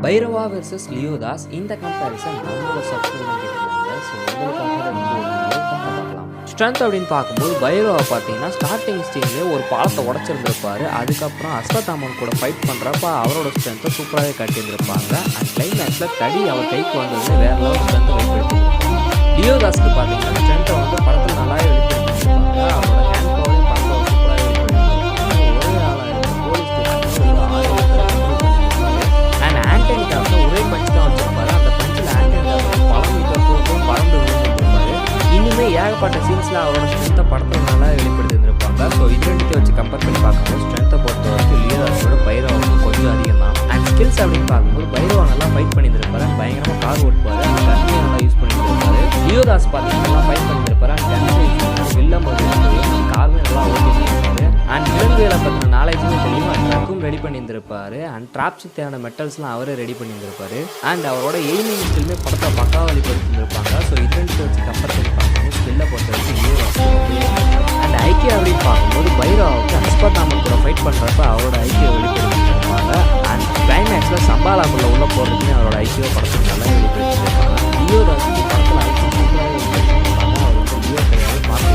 Bairavaa versus லியோதாஸ் இந்த comparison நம்மளோட subscriber கேட்டிருந்தாங்க. ஸோ உங்களுக்காக இந்த ஒரு வீடியோ பார்க்கலாம். ஸ்ட்ரென்த் அப்படின்னு பார்க்கும்போது பைரவா பார்த்தீங்கன்னா ஸ்டார்டிங் ஸ்டேஜ்லேயே ஒரு பாலத்தை உடச்சிருந்துருப்பாரு. அதுக்கப்புறம் அஸ்வத்தாமன் கூட ஃபைட் பண்ணுறப்ப அவரோட ஸ்ட்ரென்த்தை சூப்பராகவே காட்டியிருந்திருப்பாங்க. அண்ட் கிளைமேக்ஸில் தடி அவர் கைக்கு வந்தது வேற லெவல் ஸ்ட்ரென்த்தை வெளிப்படுத்தியிருப்பாங்க. லியோதாஸ்க்கு பார்த்தீங்கன்னா ஸ்ட்ரென்த்தை வந்து படத்தில் நல்லாவே வெளிப்படுத்தியிருப்பாங்க. அவரோட ஹேண்ட் பவரையும் படத்தில் சூப்பராகவே வெளிப்படுத்தியிருப்பாங்க. ஒரே ஆளாக இருந்த போலீஸ் ஸ்டேஷனில் ஒரு 6 அண்ட் ஆண்டனி டாஸை ஒரே பஞ்சு தான் வச்சிருப்பாரு. அந்த பஞ்சில் ஆண்டனி டாஸ் பல மீட்டர் தூரம் பறந்து விழுந்துருப்பாரு. இன்னுமே ஏகப்பட்ட சீன்ஸில் அவரோட ஸ்ட்ரென்த்தை படத்தில் நல்லா வெளிப்படுத்தி இருந்திருப்பாங்க. ஸோ இது ரெண்டுத்தையும் வச்சு கம்பேர் பண்ணி பார்க்கும்போது ஸ்ட்ரென்த்தை பொறுத்த வரைக்கும் லியோதாஸோட பைரவாவுக்கு கொஞ்சம் அதிகம் தான். அண்ட் ஸ்கில்ஸ் அப்படின்னு பார்க்கும்போது பைரவா நல்லா ஃபைட் பண்ணியிருந்திருப்பாரு. பயங்கரமாக கார் ஓட்டுவார். அந்த கண்ணியை நல்லா யூஸ் பண்ணியிருந்திருப்பாரு. லியோதாஸ் பார்த்தீங்கன்னா நல்லா ஃபைட் பண்ணியிருப்பாரு. அண்ட் கண்ணியை யூஸ் பண்ணி வில்லம் போது காருமே நல்லா ஓட்டியிருந்திருப்பாரு. அண்ட் விலங்குகளை பற்றின நாலேஜுமே தெரியும். அண்ட் ட்ரக்கும் ரெடி பண்ணியிருந்திருப்பாரு. அண்ட் ட்ராப்ஸுக்கு தேவையான மெட்டல்ஸ்லாம் அவரே ரெடி பண்ணியிருந்திருப்பாரு. அண்ட் அவரோட எய்மிங் ஸ்கில்லுமே படத்தை பக்காவாக வெளிப்படுத்தியிருப்பாங்க. ஸோ இது ரெண்டு வச்சு கம்பேர் பண்ணி பார்க்கும்போது ஸ்கில்லை பொறுத்த வரைக்கும் லியோதாஸ். அண்ட் ஐக்கியம் அப்படின்னு பார்க்கும்போது பைரவாவுக்கு அஸ்வத்தாமன் கூட ஃபைட் பண்ணுறப்ப அவரோட ஐக்கியம் வெளிப்படுத்தியிருப்பாங்க. அண்ட் கிளைமேக்ஸில் சம்பாலாக்குள்ள உள்ள போகிறதுக்குமே அவரோட ஐக்கியம் படத்துக்கு நல்லா வெளிப்படுத்தியிருப்பாங்க. லியோதாஸுக்கு படத்தில் ஐக்கியம் சூப்பராக வெளிப்படுத்தியிருப்பாங்க. அவர் வந்து லியோ கிடையாது பார்த்து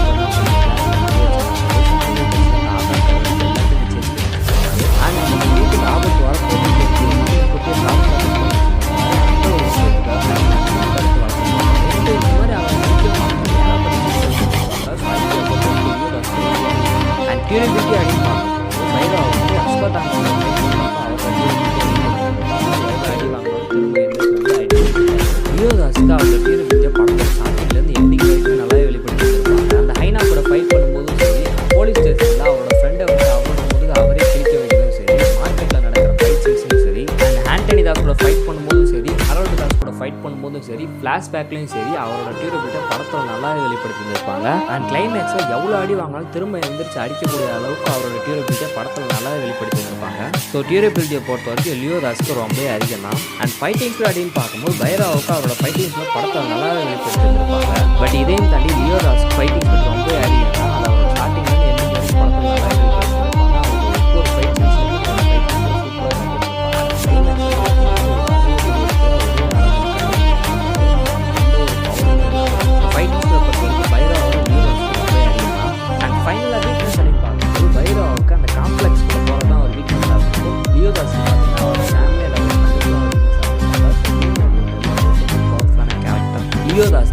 ஆபத்து வரப்போது டியூரபிலிட்டி அப்படின்னு பார்க்கும்போது பைரவா வந்து அஸ்வத்தாமன் லியோதாஸ்க்கு அவரோட டியூரபிலிட்டியை படத்தோட ஸ்டார்டிங்லேருந்து எண்டிங் வரைக்கும் நல்லாவே வெளிப்படுத்திருப்பாங்க. அந்த ஹைனா கூட ஃபைட் பண்ணும்போதும் சரி, போலீஸ் ஸ்டேஷனில் அவரோட ஃப்ரெண்டை வந்து அவரோட முதுகு அவரே கிழிக்க வைக்கிறதும் சரி, மார்க்கெட்டில் நடக்கிற ஃபைட் சீன்ஸும் சரி, அண்ட் ஆண்டனி தாஸ் கூட ஃபைட் பண்ணும்போதும் சரி, ஹரோல்டு தாஸ் கூட ஃபைட் பண்ணும்போதும் சரி, ஃப்ளாஷ்பேக்லையும் சரி அவரோட டியூரபிலிட்டியை படத்தில் நல்லாவே வெளிப்படுத்தியிருப்பாங்க. அண்ட் கிளைமேக்ஸில் எவ்வளோ அடி வாங்கினாலும் திரும்ப எந்திரிச்சு அடிக்கக்கூடிய அளவுக்கு அவரோட டியூரபிலிட்டியை படத்தில் நல்லாவே வெளிப்படுத்தியிருப்பாங்க. ஸோ டியூரபிலிட்டியை பொறுத்த வரைக்கும் லியோதாஸ்க்கு ரொம்பவே அதிகம் தான். அண்ட் ஃபைட்டிங்ஸ் அப்படின்னு பார்க்கும்போது பைரவாவுக்கு அவரோட ஃபைட்டிங்ஸில் படத்தில் நல்லாவே வெளிப்படுத்தியிருப்பாங்க. பட் இதையும் தாண்டி லியோதாஸ்க்கு ஃபைட்டிங்ஸ் ரொம்பவே அதிகம் தான். அது அவரோட ஸ்டார்டிங்லேருந்து எந்த மாதிரி படத்தில் நல்லாவே வெளிப்படுத்தியிருப்பாங்க. அவர் ஒவ்வொரு ஃபைட் சீன்ஸ்லையும் ஃபைட்டிங்ஸில் பொறுத்த வரைக்கும் பைரவாவோட லியோதாஸ்க்கு ரொம்பவே அதிகம் தான். அண்ட் ஃபைனலாக வீக்னஸ் அப்படின்னு பார்க்கும்போது பைரவாவுக்கு அந்த காம்ப்ளெக்ஸ் போகிறது தான் ஒரு வீக்னஸாக இருக்கும். லியோதாஸ்க்கு பார்த்தீங்கன்னா அவர் ஃபேமிலியில் கேரக்டர் லியோதாஸ்